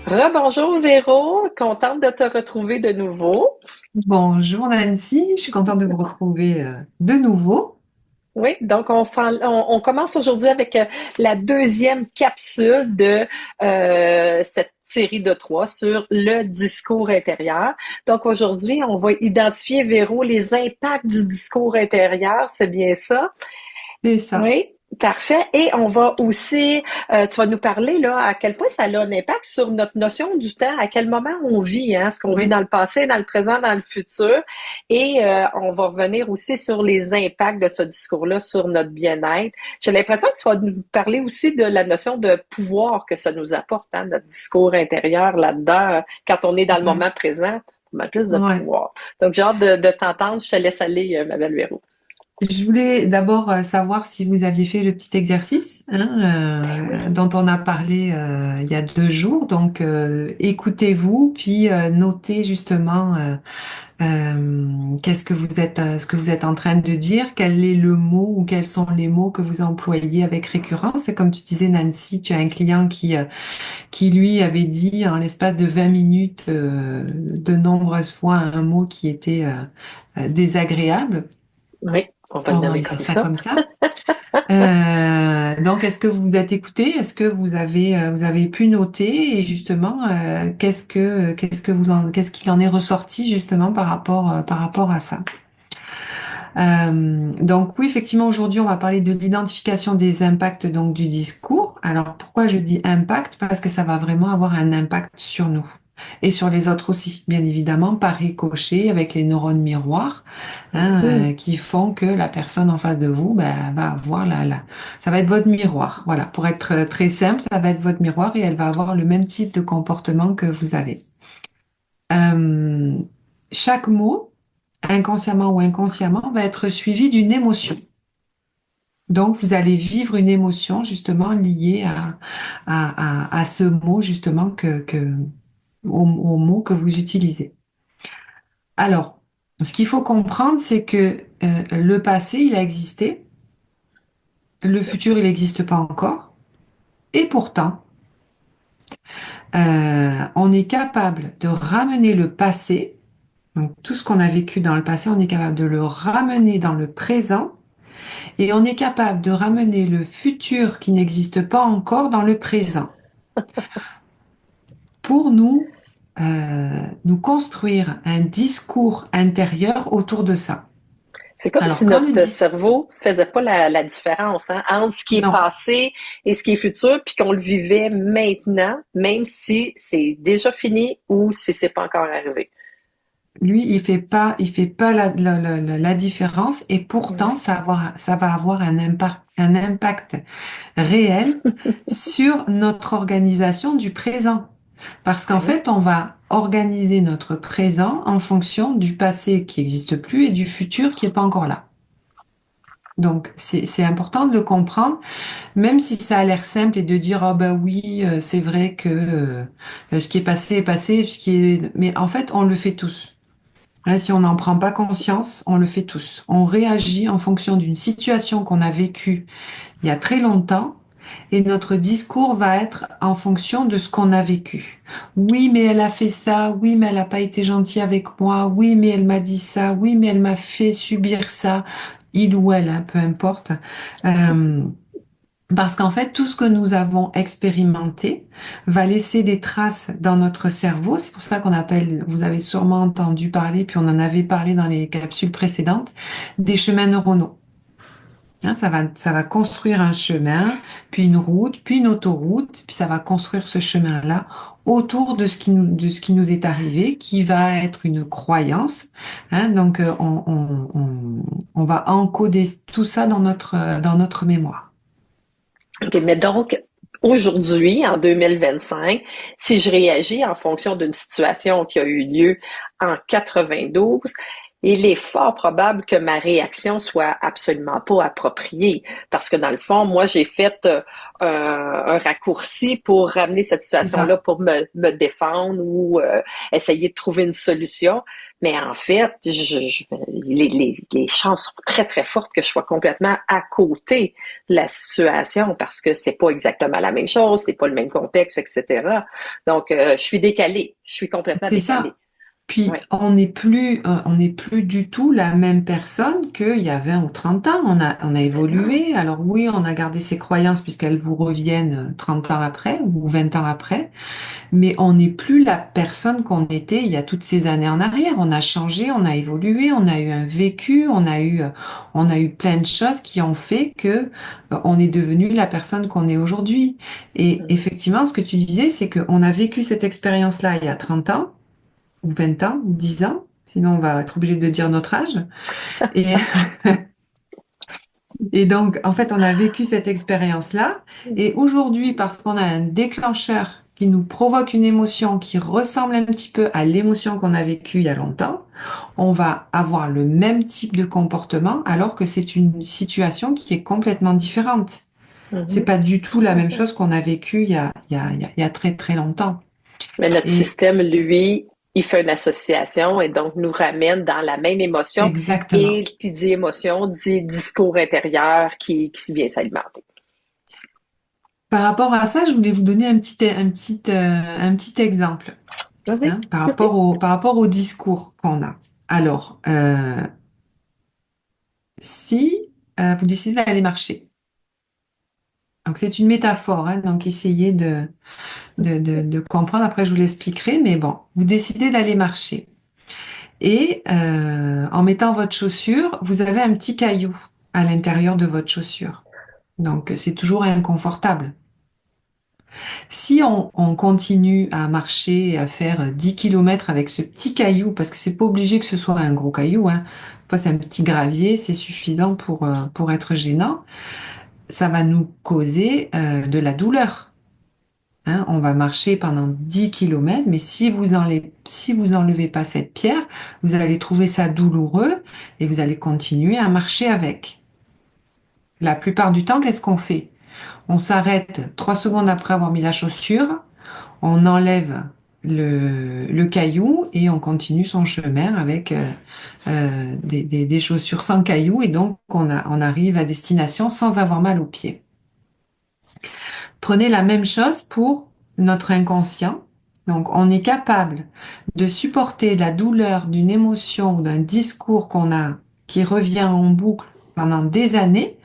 Rebonjour Véro, contente de te retrouver de nouveau. Bonjour Nancy, je suis contente de vous retrouver de nouveau. Oui, donc on commence aujourd'hui avec la deuxième capsule de cette série de trois sur le discours intérieur. Donc aujourd'hui, on va identifier, Véro, les impacts du discours intérieur, c'est bien ça? C'est ça. Oui, parfait. Et on va aussi, tu vas nous parler là à quel point ça a un impact sur notre notion du temps, à quel moment on vit, hein, ce qu'on vit Oui, dans le passé, dans le présent, dans le futur. Et on va revenir aussi sur les impacts de ce discours-là sur notre bien-être. J'ai l'impression que tu vas nous parler aussi de la notion de pouvoir que ça nous apporte, hein, notre discours intérieur là-dedans, quand on est dans le ouais, moment présent. On a plus de ouais. pouvoir. Donc, j'ai hâte de t'entendre. Je te laisse aller, ma belle Véro. Je voulais d'abord savoir si vous aviez fait le petit exercice dont on a parlé il y a 2 jours. Donc, écoutez-vous, puis notez justement qu'est-ce que vous êtes, ce que vous êtes en train de dire, quel est le mot ou quels sont les mots que vous employez avec récurrence. Et comme tu disais, Nancy, tu as un client qui lui avait dit en l'espace de 20 minutes de nombreuses fois un mot qui était désagréable. Oui, on va le On va nommer dire comme ça ça. comme ça. Donc, est-ce que vous vous êtes écouté? Est-ce que vous avez pu noter et justement, qu'est-ce qu'il en est ressorti justement par rapport à ça? Donc oui, effectivement, aujourd'hui, on va parler de l'identification des impacts donc du discours. Alors pourquoi je dis impact? Parce que ça va vraiment avoir un impact sur nous et sur les autres aussi, bien évidemment, par ricochet avec les neurones miroirs, Mhm. qui font que la personne en face de vous ben, va avoir ça va être votre miroir. Voilà, pour être très simple, ça va être votre miroir et elle va avoir le même type de comportement que vous avez. Euh, Chaque mot, inconsciemment ou inconsciemment, va être suivi d'une émotion. Donc, vous allez vivre une émotion justement liée à ce mot justement au mot que vous utilisez. Alors, ce qu'il faut comprendre, c'est que le passé, il a existé, le futur, il n'existe pas encore, et pourtant, on est capable de ramener le passé, donc tout ce qu'on a vécu dans le passé, on est capable de le ramener dans le présent, et on est capable de ramener le futur qui n'existe pas encore dans le présent. Pour nous construire un discours intérieur autour de ça. C'est comme si Alors, quand le notre discours... cerveau faisait pas la différence, hein, entre ce qui est Non, passé et ce qui est futur, puis qu'on le vivait maintenant, même si c'est déjà fini ou si c'est pas encore arrivé. lui, il fait pas la différence et pourtant, Ouais. ça va avoir un impact réel sur notre organisation du présent. Parce qu'en Ouais. fait, on va organiser notre présent en fonction du passé qui n'existe plus et du futur qui n'est pas encore là. Donc, c'est important de le comprendre. Même si ça a l'air simple et de dire, oh ben oui, c'est vrai que ce qui est passé, mais en fait, on le fait tous. Hein, si on n'en prend pas conscience, on le fait tous. On réagit en fonction d'une situation qu'on a vécue il y a très longtemps et notre discours va être en fonction de ce qu'on a vécu. Oui, mais elle a fait ça. Oui, mais elle n'a pas été gentille avec moi. Oui, mais elle m'a dit ça. Oui, mais elle m'a fait subir ça. Il ou elle, hein, peu importe. Euh, Parce qu'en fait, tout ce que nous avons expérimenté va laisser des traces dans notre cerveau. C'est pour ça qu'on appelle, vous avez sûrement entendu parler, puis on en avait parlé dans les capsules précédentes, des chemins neuronaux. Hein, ça va construire un chemin, puis une route, puis une autoroute, puis ça va construire ce chemin-là autour de ce qui nous est arrivé, qui va être une croyance. Hein, donc, on va encoder tout ça dans notre mémoire. OK, mais donc, aujourd'hui, en 2025, si je réagis en fonction d'une situation qui a eu lieu en 92, il est fort probable que ma réaction soit absolument pas appropriée. Parce que dans le fond, moi, j'ai fait un raccourci pour ramener cette C'est situation-là ça. pour me défendre ou essayer de trouver une solution. Mais en fait, les chances sont très, très fortes que je sois complètement à côté de la situation parce que c'est pas exactement la même chose, c'est pas le même contexte, etc. Donc, je suis décalée. Je suis complètement C'est décalée. ça. Puis Ouais. on n'est plus du tout la même personne qu'il y a 20 ou 30 ans. On a Mais non. évolué. Alors oui, on a gardé ses croyances puisqu'elles vous reviennent 30 ans après ou 20 ans après. Mais on n'est plus la personne qu'on était il y a toutes ces années en arrière. On a changé, on a évolué, on a eu un vécu, on a eu plein de choses qui ont fait que on est devenu la personne qu'on est aujourd'hui. Et Mhm. effectivement, ce que tu disais, c'est qu'on a vécu cette expérience-là il y a 30 ans, ou 20 ans, ou 10 ans. Sinon, on va être obligé de dire notre âge. Et, et donc, en fait, on a vécu cette expérience-là. Et aujourd'hui, parce qu'on a un déclencheur qui nous provoque une émotion qui ressemble un petit peu à l'émotion qu'on a vécue il y a longtemps, on va avoir le même type de comportement alors que c'est une situation qui est complètement différente. C'est Mhm. pas du tout Tout la à même fait. chose qu'on a vécu il y a très très longtemps. Mais notre Et système, lui, il fait une association et donc nous ramène dans la même émotion. Et exactement. qui dit émotion dit discours intérieur qui vient s'alimenter. Par rapport à ça, je voulais vous donner un petit exemple, Vas-y. hein, OK. par rapport au discours qu'on a. Alors, si vous décidez d'aller marcher, donc c'est une métaphore, hein, donc essayez de comprendre, après je vous l'expliquerai, mais bon, vous décidez d'aller marcher. Et en mettant votre chaussure, vous avez un petit caillou à l'intérieur de votre chaussure. Donc c'est toujours inconfortable. Si on continue à marcher et à faire 10 kilomètres avec ce petit caillou, parce que c'est pas obligé que ce soit un gros caillou, hein. Parfois, c'est un petit gravier, c'est suffisant pour être gênant, ça va nous causer de la douleur, hein. On va marcher pendant 10 kilomètres, mais si vous enlevez pas cette pierre, vous allez trouver ça douloureux et vous allez continuer à marcher avec. La plupart du temps, qu'est-ce qu'on fait? On s'arrête 3 secondes après avoir mis la chaussure, on enlève le caillou et on continue son chemin avec des chaussures sans caillou et donc on arrive à destination sans avoir mal aux pieds. Prenez la même chose pour notre inconscient. Donc on est capable de supporter la douleur d'une émotion ou d'un discours qu'on a qui revient en boucle pendant des années.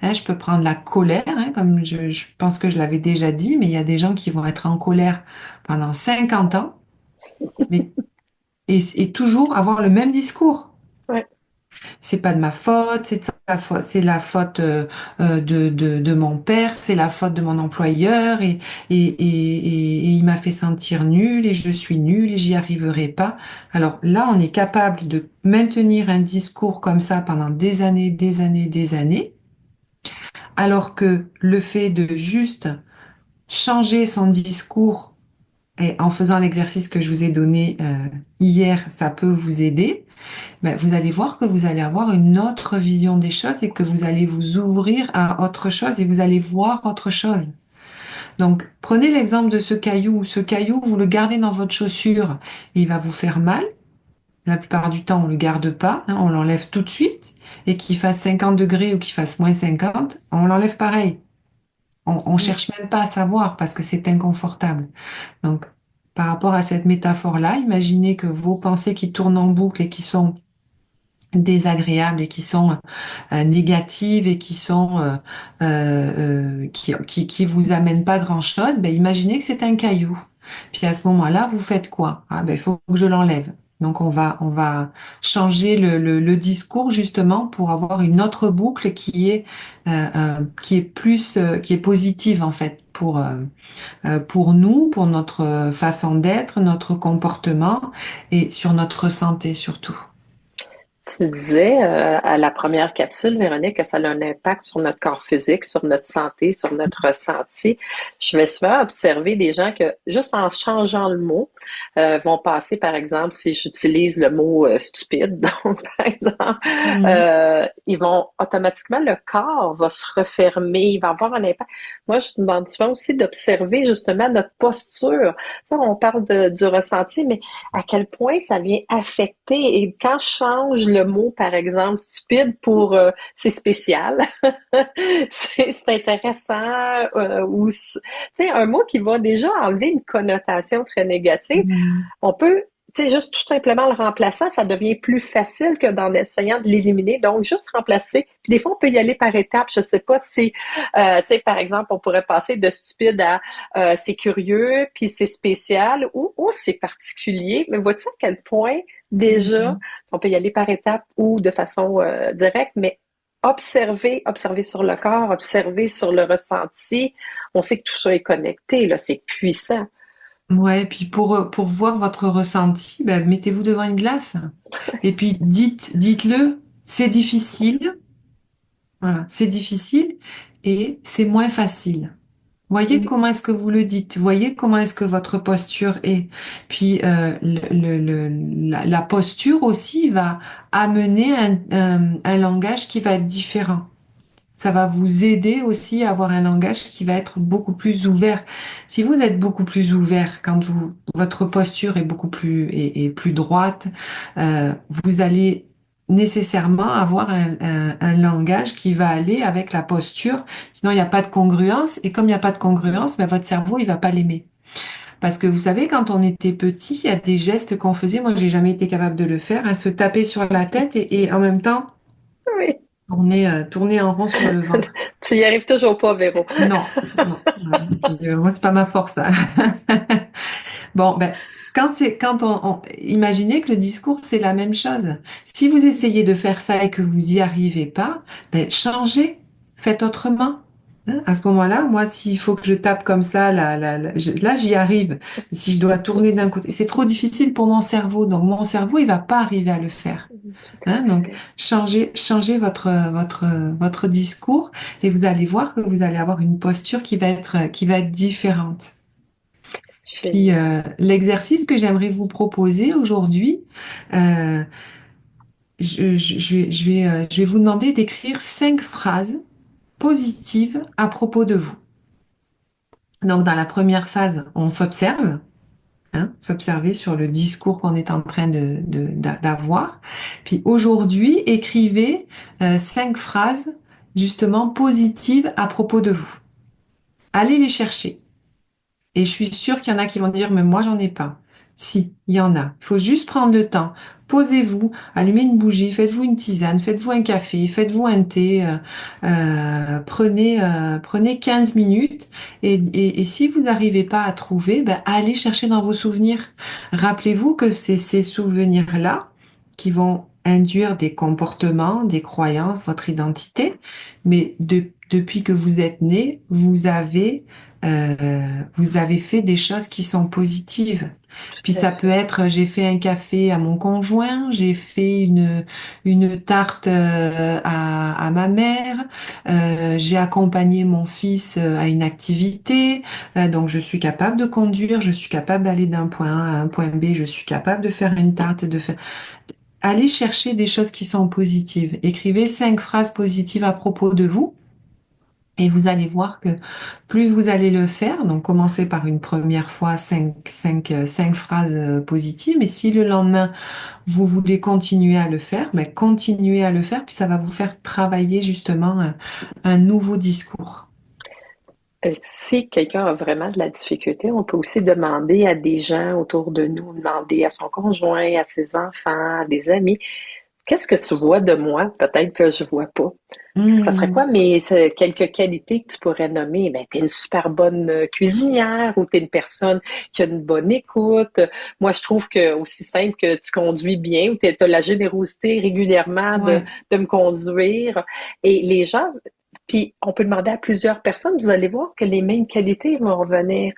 Hein, je peux prendre la colère, hein, comme je pense que je l'avais déjà dit, mais il y a des gens qui vont être en colère pendant 50 ans mais, et toujours avoir le même discours. Ouais. C'est pas de ma faute, c'est de sa faute, c'est la faute de mon père, c'est la faute de mon employeur et il m'a fait sentir nul et je suis nul et j'y arriverai pas. Alors là, on est capable de maintenir un discours comme ça pendant des années, des années, des années, alors que le fait de juste changer son discours et en faisant l'exercice que je vous ai donné hier, ça peut vous aider. Ben, vous allez voir que vous allez avoir une autre vision des choses et que vous allez vous ouvrir à autre chose et vous allez voir autre chose. Donc, prenez l'exemple de ce caillou. Ce caillou, vous le gardez dans votre chaussure, et il va vous faire mal. La plupart du temps, on le garde pas, hein, on l'enlève tout de suite. Et qu'il fasse 50 degrés ou qu'il fasse moins 50, on l'enlève pareil. On Mm. cherche même pas à savoir parce que c'est inconfortable. Donc, par rapport à cette métaphore-là, imaginez que vos pensées qui tournent en boucle et qui sont désagréables et qui sont négatives et qui sont qui vous amènent pas grand-chose, ben imaginez que c'est un caillou. Puis à ce moment-là, vous faites quoi? Ah ben il faut que je l'enlève. Donc on va changer le discours justement pour avoir une autre boucle qui est plus qui est positive en fait pour nous, pour notre façon d'être, notre comportement et sur notre santé surtout. Tu disais à la première capsule, Véronique, que ça a un impact sur notre corps physique, sur notre santé, sur notre ressenti. Je vais souvent observer des gens que, juste en changeant le mot, vont passer, par exemple, si j'utilise le mot stupide, donc, par exemple, Mhm. ils vont automatiquement, le corps va se refermer, il va avoir un impact. Moi, je demande souvent aussi d'observer justement notre posture. Ça, on parle du ressenti, mais à quel point ça vient affecter. Et quand je change le mot, par exemple, stupide pour c'est spécial, c'est intéressant, ou tu sais, un mot qui va déjà enlever une connotation très négative, Mhm. on peut, tu sais, juste tout simplement le remplaçant, ça devient plus facile que dans essayant de l'éliminer. Donc, juste remplacer. Puis des fois, on peut y aller par étapes. Je sais pas si, tu sais, par exemple, on pourrait passer de stupide à c'est curieux, puis c'est spécial, ou c'est particulier. Mais vois-tu à quel point, déjà, Mhm. on peut y aller par étapes ou de façon directe, mais observer sur le corps, observer sur le ressenti. On sait que tout ça est connecté, là, c'est puissant. Ouais, puis pour voir votre ressenti, ben, mettez-vous devant une glace et puis dites-le, c'est difficile, voilà, c'est difficile et c'est moins facile. Voyez comment est-ce que vous le dites, voyez comment est-ce que votre posture est. Puis la posture aussi va amener un langage qui va être différent. Ça va vous aider aussi à avoir un langage qui va être beaucoup plus ouvert. Si vous êtes beaucoup plus ouvert quand votre posture est beaucoup plus est plus droite, vous allez nécessairement avoir un langage qui va aller avec la posture. Sinon, il n'y a pas de congruence. Et comme il n'y a pas de congruence, ben, votre cerveau, il va pas l'aimer. Parce que vous savez, quand on était petit, il y a des gestes qu'on faisait. Moi, j'ai jamais été capable de le faire, hein, se taper sur la tête et en même temps Oui. tourner en rond sur le ventre. Tu y arrives toujours pas, Véro. Non, non, moi c'est pas ma force, ça. Bon, ben, quand imaginez que le discours c'est la même chose. Si vous essayez de faire ça et que vous y arrivez pas, ben, changez, faites autrement. Hein. À ce moment-là, moi, s'il faut que je tape comme ça, là, j'y arrive. Si je dois tourner d'un côté, c'est trop difficile pour mon cerveau. Donc, mon cerveau, il va pas arriver à le faire. Tout à Hein, donc, fait. changez votre discours et vous allez voir que vous allez avoir une posture qui va être différente. Puis, Génial. l'exercice que j'aimerais vous proposer aujourd'hui, euh, je vais vous demander d'écrire 5 phrases positives à propos de vous. Donc, dans la première phase, on s'observe. Hein, s'observer sur le discours qu'on est en train d'avoir. Puis aujourd'hui, écrivez 5 phrases justement positives à propos de vous. Allez les chercher. Et je suis sûre qu'il y en a qui vont dire, mais moi, j'en ai pas. Si, il y en a. Il faut juste prendre le temps. Posez-vous, allumez une bougie, faites-vous une tisane, faites-vous un café, faites-vous un thé, prenez 15 minutes et si vous n'arrivez pas à trouver, ben, allez chercher dans vos souvenirs. Rappelez-vous que c'est ces souvenirs-là qui vont induire des comportements, des croyances, votre identité, mais depuis que vous êtes né, vous avez fait des choses qui sont positives. Puis Tout à ça peut fait. être, j'ai fait un café à mon conjoint, j'ai fait une tarte à ma mère, j'ai accompagné mon fils à une activité, donc je suis capable de conduire, je suis capable d'aller d'un point A à un point B, je suis capable de faire une tarte, de faire... Allez chercher des choses qui sont positives. Écrivez 5 phrases positives à propos de vous. Et vous allez voir que plus vous allez le faire, donc commencez par une première fois 5 phrases positives, mais si le lendemain vous voulez continuer à le faire, ben continuez à le faire, puis ça va vous faire travailler justement un nouveau discours. Si quelqu'un a vraiment de la difficulté, on peut aussi demander à des gens autour de nous, demander à son conjoint, à ses enfants, à des amis, qu'est-ce que tu vois de moi? Peut-être que je vois pas. Ça serait quoi Hmm. quelques qualités que tu pourrais nommer? Ben, t'es une super bonne cuisinière ou t'es une personne qui a une bonne écoute. Moi, je trouve que aussi simple que tu conduis bien ou t'as la générosité régulièrement Ouais. de me conduire. Et les gens puis on peut demander à plusieurs personnes, vous allez voir que les mêmes qualités vont revenir.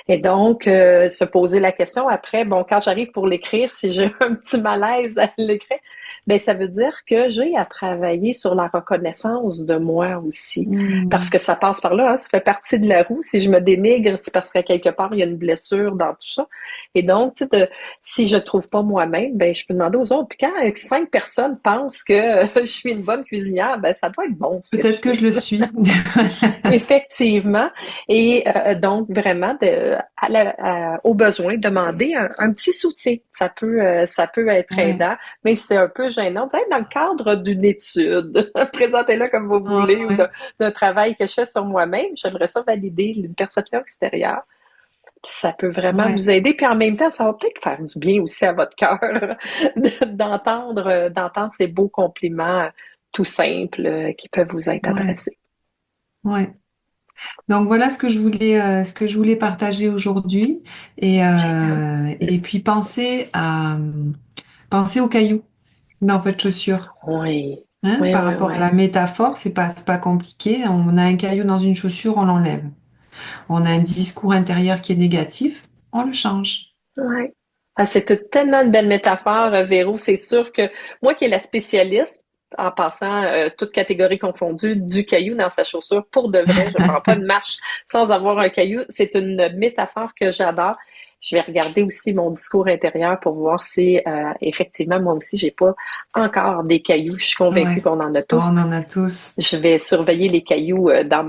Et donc, se poser la question après, bon, quand j'arrive pour l'écrire, si j'ai un petit malaise à l'écrire, ben ça veut dire que j'ai à travailler sur la reconnaissance de moi aussi. Parce Hmm. que ça passe par là, hein, ça fait partie de la roue. Si je me dénigre, c'est parce qu'à quelque part, il y a une blessure dans tout ça. Et donc, tu sais, si je trouve pas moi-même, ben je peux demander aux autres. Puis quand 5 personnes pensent que je suis une bonne cuisinière, ben ça doit être bon ce que je Peut-être que fais. je le suis. Effectivement. Et donc, vraiment, au besoin, demander un petit soutien. Ça peut être Ouais, aidant, mais c'est un peu gênant. Vous savez, dans le cadre d'une étude, présentez-le comme vous ouais, voulez, ou ouais, d'un travail que je fais sur moi-même, j'aimerais ça valider une perception extérieure. Ça peut vraiment ouais, vous aider. Puis en même temps, ça va peut-être faire du bien aussi à votre cœur d'entendre ces beaux compliments tout simples qui peuvent vous être ouais, adressés. ouais. Donc voilà ce que je voulais partager aujourd'hui. Et puis pensez aux cailloux dans votre chaussure. Oui, Hein, oui, par oui, rapport à oui. la métaphore, c'est pas compliqué. On a un caillou dans une chaussure, on l'enlève. On a un discours intérieur qui est négatif, on le change. Ouais. Ah, c'est tellement une belle métaphore, Véro. C'est sûr que moi qui est la spécialiste, en passant, toute catégorie confondue, du caillou dans sa chaussure, pour de vrai, je prends pas de marche sans avoir un caillou. C'est une métaphore que j'adore. Je vais regarder aussi mon discours intérieur pour voir si effectivement moi aussi j'ai pas encore des cailloux. Je suis convaincue Ouais, qu'on en a tous. on en a tous. Je vais surveiller les cailloux dans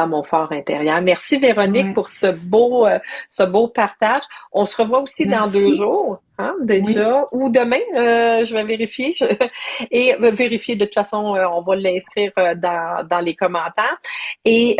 mon fort intérieur. Merci Véronique Ouais, pour ce beau partage. On se revoit aussi dans deux merci. jours, hein, Oui, déjà, ou demain. Je vais vérifier et vérifier de toute façon, on va l'inscrire dans les commentaires. Et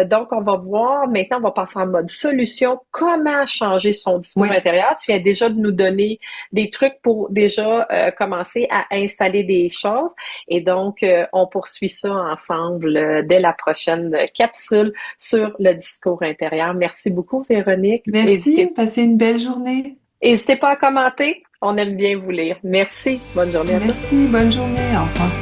donc on va voir. Maintenant, on va passer en mode solution. Comment changer son discours oui, intérieur? Tu viens déjà de nous donner des trucs pour déjà commencer à installer des choses. Et donc, on poursuit ça ensemble dès la prochaine capsule sur le discours intérieur. Merci beaucoup, Véronique. merci. Passez une belle journée. N'hésitez pas à commenter. On aime bien vous lire. Merci. Bonne journée à tous. Merci, bonne journée. Au revoir.